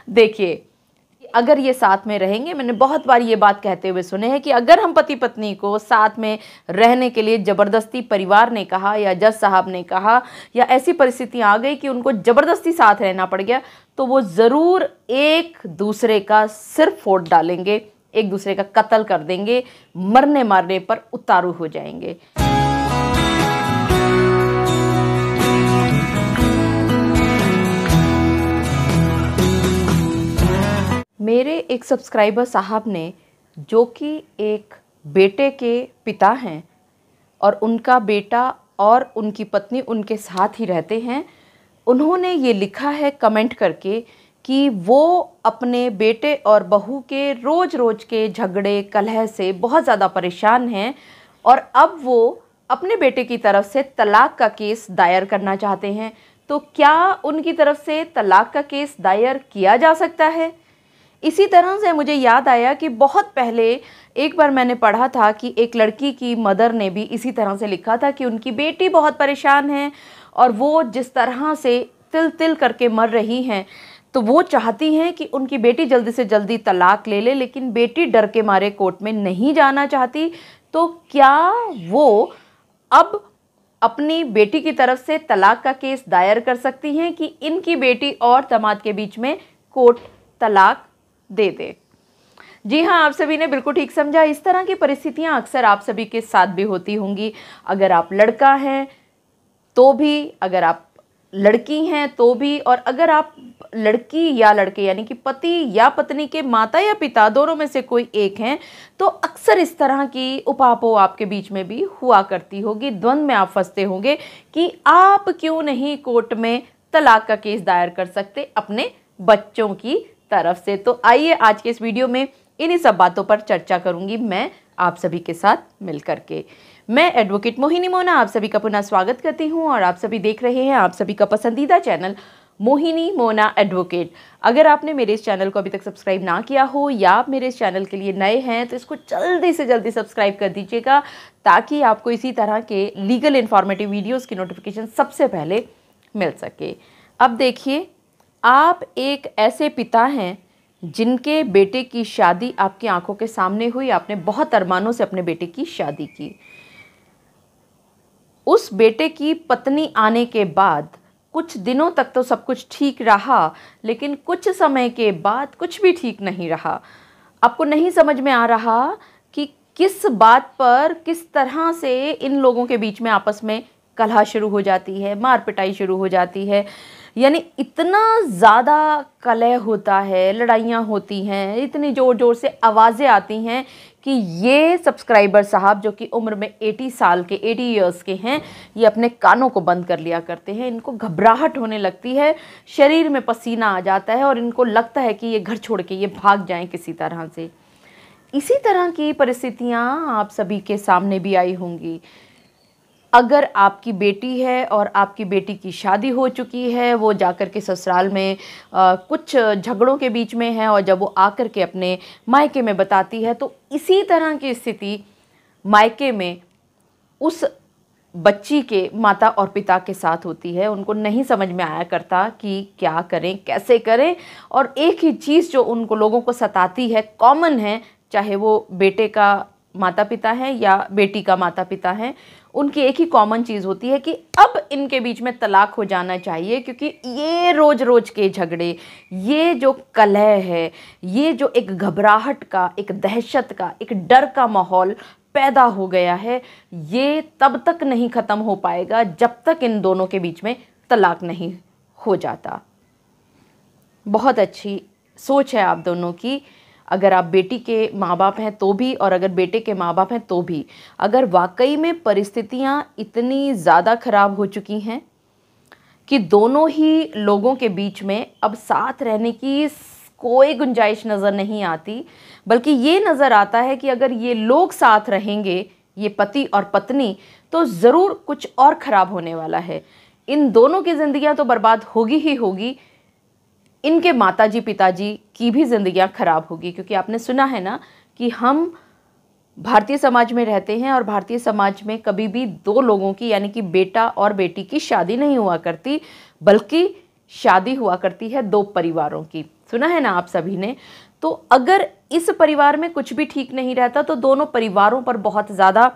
देखिए, अगर ये साथ में रहेंगे, मैंने बहुत बार ये बात कहते हुए सुने हैं कि अगर हम पति पत्नी को साथ में रहने के लिए ज़बरदस्ती परिवार ने कहा या जज साहब ने कहा या ऐसी परिस्थितियाँ आ गई कि उनको ज़बरदस्ती साथ रहना पड़ गया, तो वो ज़रूर एक दूसरे का सिर फोड़ डालेंगे, एक दूसरे का कत्ल कर देंगे, मरने मारने पर उतारू हो जाएंगे। मेरे एक सब्सक्राइबर साहब ने, जो कि एक बेटे के पिता हैं और उनका बेटा और उनकी पत्नी उनके साथ ही रहते हैं, उन्होंने ये लिखा है कमेंट करके कि वो अपने बेटे और बहू के रोज़ रोज़ के झगड़े कलह से बहुत ज़्यादा परेशान हैं और अब वो अपने बेटे की तरफ से तलाक का केस दायर करना चाहते हैं। तो क्या उनकी तरफ से तलाक का केस दायर किया जा सकता है? इसी तरह से मुझे याद आया कि बहुत पहले एक बार मैंने पढ़ा था कि एक लड़की की मदर ने भी इसी तरह से लिखा था कि उनकी बेटी बहुत परेशान है और वो जिस तरह से तिल तिल करके मर रही हैं, तो वो चाहती हैं कि उनकी बेटी जल्दी से जल्दी तलाक ले ले, लेकिन बेटी डर के मारे कोर्ट में नहीं जाना चाहती। तो क्या वो अब अपनी बेटी की तरफ से तलाक का केस दायर कर सकती हैं कि इनकी बेटी और दामाद के बीच में कोर्ट तलाक दे दे? जी हाँ, आप सभी ने बिल्कुल ठीक समझा। इस तरह की परिस्थितियां अक्सर आप सभी के साथ भी होती होंगी। अगर आप लड़का हैं तो भी, अगर आप लड़की हैं तो भी, और अगर आप लड़की या लड़के यानी कि पति या पत्नी के माता या पिता दोनों में से कोई एक हैं, तो अक्सर इस तरह की उपापों आपके बीच में भी हुआ करती होगी। द्वंद्व में आप फंसते होंगे कि आप क्यों नहीं कोर्ट में तलाक का केस दायर कर सकते अपने बच्चों की तरफ से। तो आइए आज के इस वीडियो में इन्हीं सब बातों पर चर्चा करूंगी मैं आप सभी के साथ मिलकर के। मैं एडवोकेट मोहिनी मोना आप सभी का पुनः स्वागत करती हूं और आप सभी देख रहे हैं आप सभी का पसंदीदा चैनल मोहिनी मोना एडवोकेट। अगर आपने मेरे इस चैनल को अभी तक सब्सक्राइब ना किया हो या आप मेरे इस चैनल के लिए नए हैं तो इसको जल्दी से जल्दी सब्सक्राइब कर दीजिएगा, ताकि आपको इसी तरह के लीगल इन्फॉर्मेटिव वीडियोज़ की नोटिफिकेशन सबसे पहले मिल सके। अब देखिए, आप एक ऐसे पिता हैं जिनके बेटे की शादी आपकी आंखों के सामने हुई। आपने बहुत अरमानों से अपने बेटे की शादी की। उस बेटे की पत्नी आने के बाद कुछ दिनों तक तो सब कुछ ठीक रहा, लेकिन कुछ समय के बाद कुछ भी ठीक नहीं रहा। आपको नहीं समझ में आ रहा कि किस बात पर, किस तरह से इन लोगों के बीच में आपस में कलह शुरू हो जाती है, मार पिटाई शुरू हो जाती है। यानी इतना ज़्यादा कलह होता है, लड़ाइयाँ होती हैं, इतनी ज़ोर ज़ोर से आवाज़ें आती हैं कि ये सब्सक्राइबर साहब, जो कि उम्र में 80 साल के 80 इयर्स के हैं, ये अपने कानों को बंद कर लिया करते हैं। इनको घबराहट होने लगती है, शरीर में पसीना आ जाता है और इनको लगता है कि ये घर छोड़ के ये भाग जाएं किसी तरह से। इसी तरह की परिस्थितियाँ आप सभी के सामने भी आई होंगी। अगर आपकी बेटी है और आपकी बेटी की शादी हो चुकी है, वो जाकर के ससुराल में कुछ झगड़ों के बीच में है और जब वो आकर के अपने मायके में बताती है, तो इसी तरह की स्थिति मायके में उस बच्ची के माता और पिता के साथ होती है। उनको नहीं समझ में आया करता कि क्या करें, कैसे करें, और एक ही चीज़ जो उनको लोगों को सताती है, कॉमन है, चाहे वो बेटे का माता पिता है या बेटी का माता पिता है, उनकी एक ही कॉमन चीज़ होती है कि अब इनके बीच में तलाक हो जाना चाहिए, क्योंकि ये रोज़ रोज़ के झगड़े, ये जो कलह है, ये जो एक घबराहट का, एक दहशत का, एक डर का माहौल पैदा हो गया है, ये तब तक नहीं ख़त्म हो पाएगा जब तक इन दोनों के बीच में तलाक नहीं हो जाता। बहुत अच्छी सोच है आप दोनों की। अगर आप बेटी के माँ बाप हैं तो भी, और अगर बेटे के माँ बाप हैं तो भी, अगर वाकई में परिस्थितियाँ इतनी ज़्यादा ख़राब हो चुकी हैं कि दोनों ही लोगों के बीच में अब साथ रहने की कोई गुंजाइश नज़र नहीं आती, बल्कि ये नज़र आता है कि अगर ये लोग साथ रहेंगे, ये पति और पत्नी, तो ज़रूर कुछ और ख़राब होने वाला है। इन दोनों की ज़िंदगियाँ तो बर्बाद होगी ही होगी, इनके माताजी पिताजी की भी ज़िंदगियाँ ख़राब होगी। क्योंकि आपने सुना है ना कि हम भारतीय समाज में रहते हैं और भारतीय समाज में कभी भी दो लोगों की, यानी कि बेटा और बेटी की शादी नहीं हुआ करती, बल्कि शादी हुआ करती है दो परिवारों की, सुना है ना आप सभी ने। तो अगर इस परिवार में कुछ भी ठीक नहीं रहता तो दोनों परिवारों पर बहुत ज़्यादा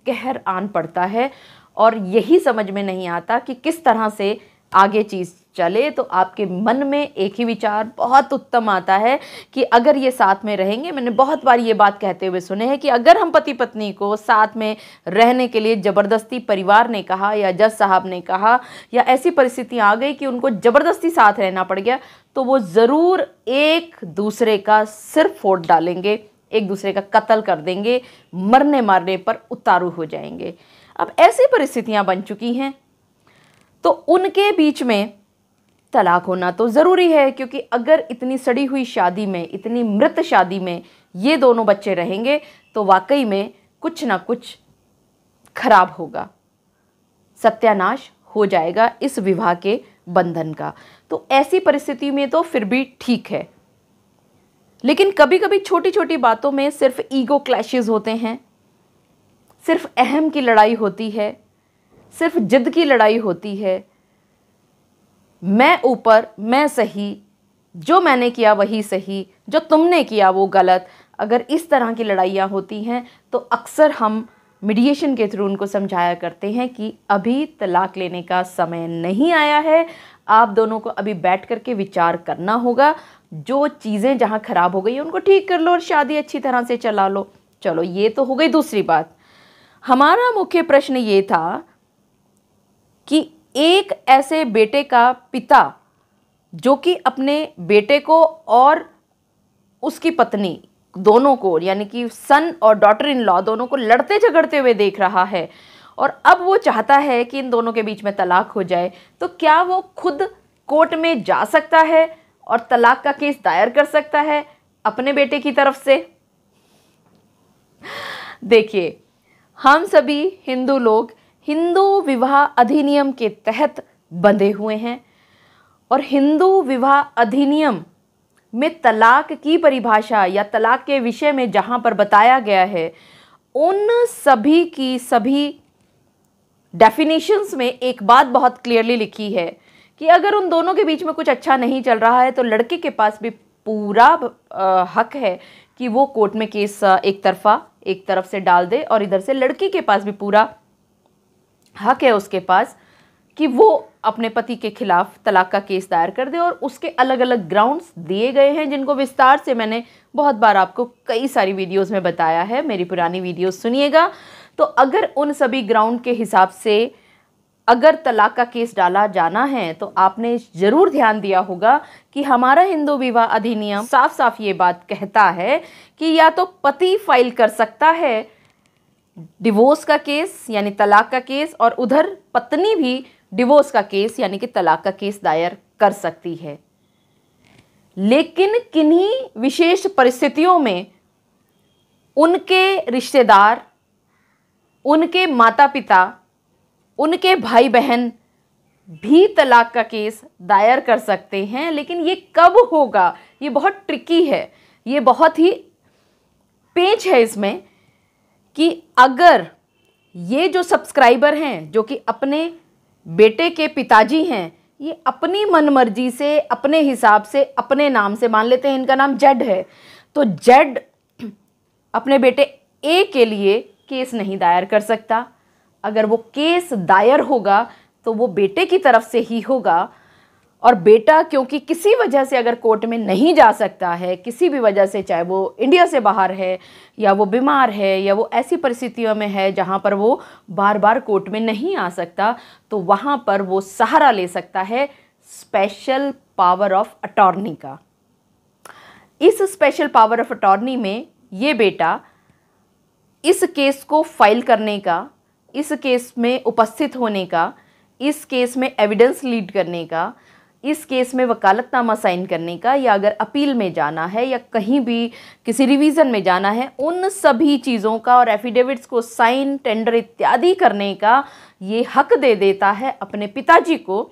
कहर आन पड़ता है और यही समझ में नहीं आता कि किस तरह से आगे चीज़ चले। तो आपके मन में एक ही विचार बहुत उत्तम आता है कि अगर ये साथ में रहेंगे, मैंने बहुत बार ये बात कहते हुए सुने हैं कि अगर हम पति पत्नी को साथ में रहने के लिए ज़बरदस्ती परिवार ने कहा या जज साहब ने कहा या ऐसी परिस्थितियाँ आ गई कि उनको ज़बरदस्ती साथ रहना पड़ गया, तो वो ज़रूर एक दूसरे का सिर फोड़ डालेंगे, एक दूसरे का कत्ल कर देंगे, मरने मारने पर उतारू हो जाएंगे। अब ऐसी परिस्थितियाँ बन चुकी हैं तो उनके बीच में तलाक होना तो ज़रूरी है, क्योंकि अगर इतनी सड़ी हुई शादी में, इतनी मृत शादी में ये दोनों बच्चे रहेंगे तो वाकई में कुछ ना कुछ खराब होगा, सत्यानाश हो जाएगा इस विवाह के बंधन का। तो ऐसी परिस्थिति में तो फिर भी ठीक है, लेकिन कभी कभी छोटी छोटी बातों में सिर्फ ईगो क्लैशेस होते हैं, सिर्फ अहम की लड़ाई होती है, सिर्फ जिद की लड़ाई होती है, मैं ऊपर मैं सही, जो मैंने किया वही सही, जो तुमने किया वो गलत। अगर इस तरह की लड़ाइयाँ होती हैं तो अक्सर हम मीडिएशन के थ्रू उनको समझाया करते हैं कि अभी तलाक लेने का समय नहीं आया है, आप दोनों को अभी बैठ कर के विचार करना होगा, जो चीज़ें जहाँ ख़राब हो गई उनको ठीक कर लो और शादी अच्छी तरह से चला लो। चलो ये तो हो गई दूसरी बात। हमारा मुख्य प्रश्न ये था कि एक ऐसे बेटे का पिता जो कि अपने बेटे को और उसकी पत्नी दोनों को, यानी कि सन और डॉटर इन लॉ दोनों को लड़ते झगड़ते हुए देख रहा है और अब वो चाहता है कि इन दोनों के बीच में तलाक हो जाए, तो क्या वो खुद कोर्ट में जा सकता है और तलाक का केस दायर कर सकता है अपने बेटे की तरफ से? देखिए, हम सभी हिंदू लोग हिंदू विवाह अधिनियम के तहत बंधे हुए हैं और हिंदू विवाह अधिनियम में तलाक की परिभाषा या तलाक के विषय में जहां पर बताया गया है, उन सभी की सभी डेफिनेशंस में एक बात बहुत क्लियरली लिखी है कि अगर उन दोनों के बीच में कुछ अच्छा नहीं चल रहा है तो लड़के के पास भी पूरा हक है कि वो कोर्ट में केस एक तरफ से डाल दे और इधर से लड़की के पास भी पूरा हक है उसके पास कि वो अपने पति के खिलाफ तलाक का केस दायर कर दे। और उसके अलग अलग ग्राउंड्स दिए गए हैं जिनको विस्तार से मैंने बहुत बार आपको कई सारी वीडियोस में बताया है, मेरी पुरानी वीडियोस सुनिएगा। तो अगर उन सभी ग्राउंड के हिसाब से अगर तलाक का केस डाला जाना है तो आपने ज़रूर ध्यान दिया होगा कि हमारा हिंदू विवाह अधिनियम साफ साफ ये बात कहता है कि या तो पति फाइल कर सकता है डिवोर्स का केस यानी तलाक का केस, और उधर पत्नी भी डिवोर्स का केस यानी कि तलाक का केस दायर कर सकती है। लेकिन किन्हीं विशेष परिस्थितियों में उनके रिश्तेदार, उनके माता पिता, उनके भाई बहन भी तलाक का केस दायर कर सकते हैं। लेकिन ये कब होगा, ये बहुत ट्रिकी है, ये बहुत ही पेच है इसमें कि अगर ये जो सब्सक्राइबर हैं जो कि अपने बेटे के पिताजी हैं, ये अपनी मनमर्जी से, अपने हिसाब से, अपने नाम से, मान लेते हैं इनका नाम जेड है, तो जेड अपने बेटे ए के लिए केस नहीं दायर कर सकता। अगर वो केस दायर होगा तो वो बेटे की तरफ से ही होगा, और बेटा क्योंकि किसी वजह से अगर कोर्ट में नहीं जा सकता है, किसी भी वजह से, चाहे वो इंडिया से बाहर है या वो बीमार है या वो ऐसी परिस्थितियों में है जहाँ पर वो बार बार कोर्ट में नहीं आ सकता, तो वहाँ पर वो सहारा ले सकता है स्पेशल पावर ऑफ अटॉर्नी का। इस स्पेशल पावर ऑफ अटॉर्नी में ये बेटा इस केस को फाइल करने का, इस केस में उपस्थित होने का, इस केस में एविडेंस लीड करने का, इस केस में वकालतनामा साइन करने का, या अगर अपील में जाना है या कहीं भी किसी रिवीजन में जाना है, उन सभी चीज़ों का और एफिडेविट्स को साइन, टेंडर इत्यादि करने का ये हक दे देता है अपने पिताजी को।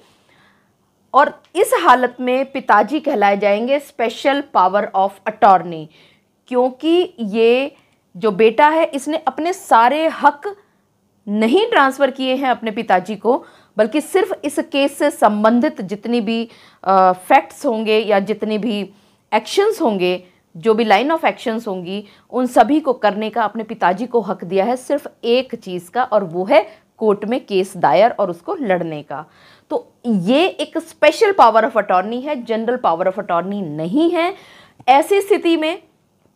और इस हालत में पिताजी कहलाए जाएंगे स्पेशल पावर ऑफ अटॉर्नी, क्योंकि ये जो बेटा है इसने अपने सारे हक नहीं ट्रांसफ़र किए हैं अपने पिताजी को, बल्कि सिर्फ इस केस से संबंधित जितनी भी फैक्ट्स होंगे या जितनी भी एक्शंस होंगे, जो भी लाइन ऑफ एक्शंस होंगी, उन सभी को करने का अपने पिताजी को हक दिया है सिर्फ एक चीज़ का, और वो है कोर्ट में केस दायर और उसको लड़ने का। तो ये एक स्पेशल पावर ऑफ अटॉर्नी है, जनरल पावर ऑफ अटॉर्नी नहीं है। ऐसी स्थिति में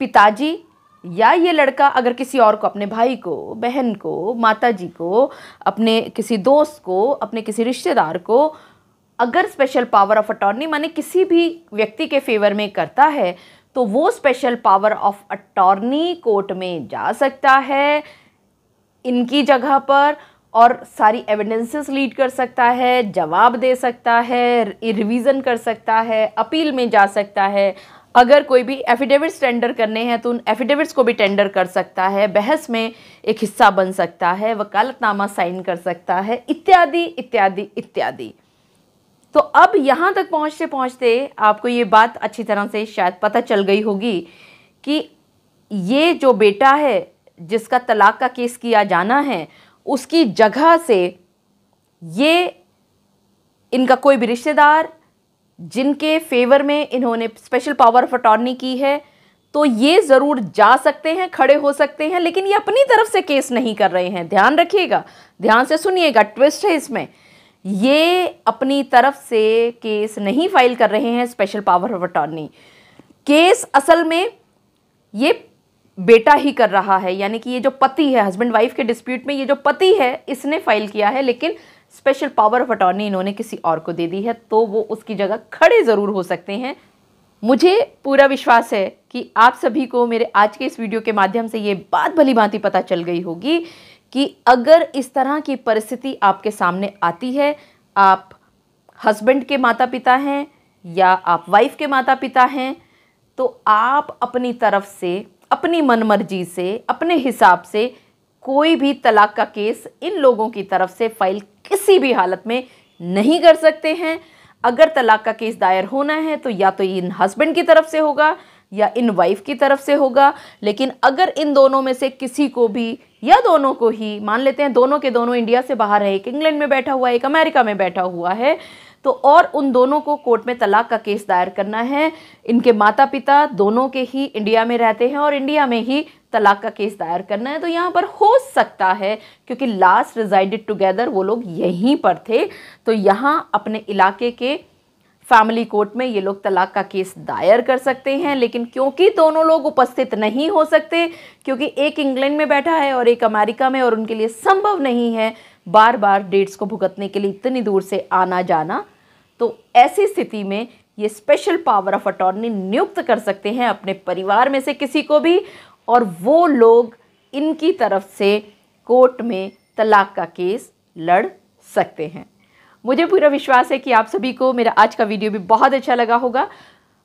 पिताजी या ये लड़का अगर किसी और को, अपने भाई को, बहन को, माताजी को, अपने किसी दोस्त को, अपने किसी रिश्तेदार को अगर स्पेशल पावर ऑफ अटॉर्नी माने किसी भी व्यक्ति के फेवर में करता है, तो वो special power of attorney court में जा सकता है इनकी जगह पर और सारी एविडेंसेस लीड कर सकता है, जवाब दे सकता है, रिवीजन कर सकता है, अपील में जा सकता है। अगर कोई भी एफिडेविट्स टेंडर करने हैं तो उन एफिडेविट्स को भी टेंडर कर सकता है, बहस में एक हिस्सा बन सकता है, वकालतनामा साइन कर सकता है, इत्यादि इत्यादि इत्यादि। तो अब यहाँ तक पहुँचते पहुँचते आपको ये बात अच्छी तरह से शायद पता चल गई होगी कि ये जो बेटा है जिसका तलाक का केस किया जाना है, उसकी जगह से ये इनका कोई भी रिश्तेदार जिनके फेवर में इन्होंने स्पेशल पावर ऑफ अटॉर्नी की है, तो ये ज़रूर जा सकते हैं, खड़े हो सकते हैं, लेकिन ये अपनी तरफ से केस नहीं कर रहे हैं। ध्यान रखिएगा, ध्यान से सुनिएगा, ट्विस्ट है इसमें। ये अपनी तरफ से केस नहीं फाइल कर रहे हैं special power of attorney. Case असल में ये बेटा ही कर रहा है, यानी कि ये जो पति है, हस्बैंड वाइफ के डिस्प्यूट में ये जो पति है इसने फाइल किया है, लेकिन स्पेशल पावर ऑफ अटॉर्नी इन्होंने किसी और को दे दी है, तो वो उसकी जगह खड़े ज़रूर हो सकते हैं। मुझे पूरा विश्वास है कि आप सभी को मेरे आज के इस वीडियो के माध्यम से ये बात भली भांति पता चल गई होगी कि अगर इस तरह की परिस्थिति आपके सामने आती है, आप हस्बैंड के माता पिता हैं या आप वाइफ के माता पिता हैं, तो आप अपनी तरफ से, अपनी मनमर्जी से, अपने हिसाब से कोई भी तलाक का केस इन लोगों की तरफ से फाइल किसी भी हालत में नहीं कर सकते हैं। अगर तलाक का केस दायर होना है तो या तो इन हस्बैंड की तरफ से होगा या इन वाइफ की तरफ से होगा, लेकिन अगर इन दोनों में से किसी को भी या दोनों को ही, मान लेते हैं दोनों के दोनों इंडिया से बाहर है, एक इंग्लैंड में बैठा हुआ है, एक अमेरिका में बैठा हुआ है, तो और उन दोनों को कोर्ट में तलाक का केस दायर करना है, इनके माता पिता दोनों के ही इंडिया में रहते हैं और इंडिया में ही तलाक का केस दायर करना है, तो यहाँ पर हो सकता है, क्योंकि लास्ट रिजाइडेड टुगेदर वो लोग यहीं पर थे, तो यहाँ अपने इलाके के फैमिली कोर्ट में ये लोग तलाक का केस दायर कर सकते हैं। लेकिन क्योंकि दोनों लोग उपस्थित नहीं हो सकते, क्योंकि एक इंग्लैंड में बैठा है और एक अमेरिका में, और उनके लिए संभव नहीं है बार बार डेट्स को भुगतने के लिए इतनी दूर से आना जाना, तो ऐसी स्थिति में ये स्पेशल पावर ऑफ अटॉर्नी नियुक्त कर सकते हैं अपने परिवार में से किसी को भी, और वो लोग इनकी तरफ से कोर्ट में तलाक का केस लड़ सकते हैं। मुझे पूरा विश्वास है कि आप सभी को मेरा आज का वीडियो भी बहुत अच्छा लगा होगा।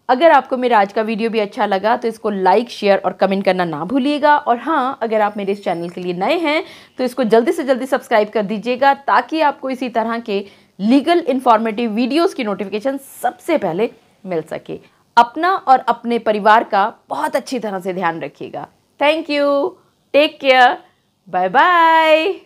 अगर आपको मेरा आज का वीडियो भी अच्छा लगा तो इसको लाइक, शेयर और कमेंट करना ना भूलिएगा। और हाँ, अगर आप मेरे इस चैनल के लिए नए हैं तो इसको जल्दी से जल्दी सब्सक्राइब कर दीजिएगा, ताकि आपको इसी तरह के लीगल इन्फॉर्मेटिव वीडियोस की नोटिफिकेशन सबसे पहले मिल सके। अपना और अपने परिवार का बहुत अच्छी तरह से ध्यान रखिएगा। Thank you, take care, bye bye.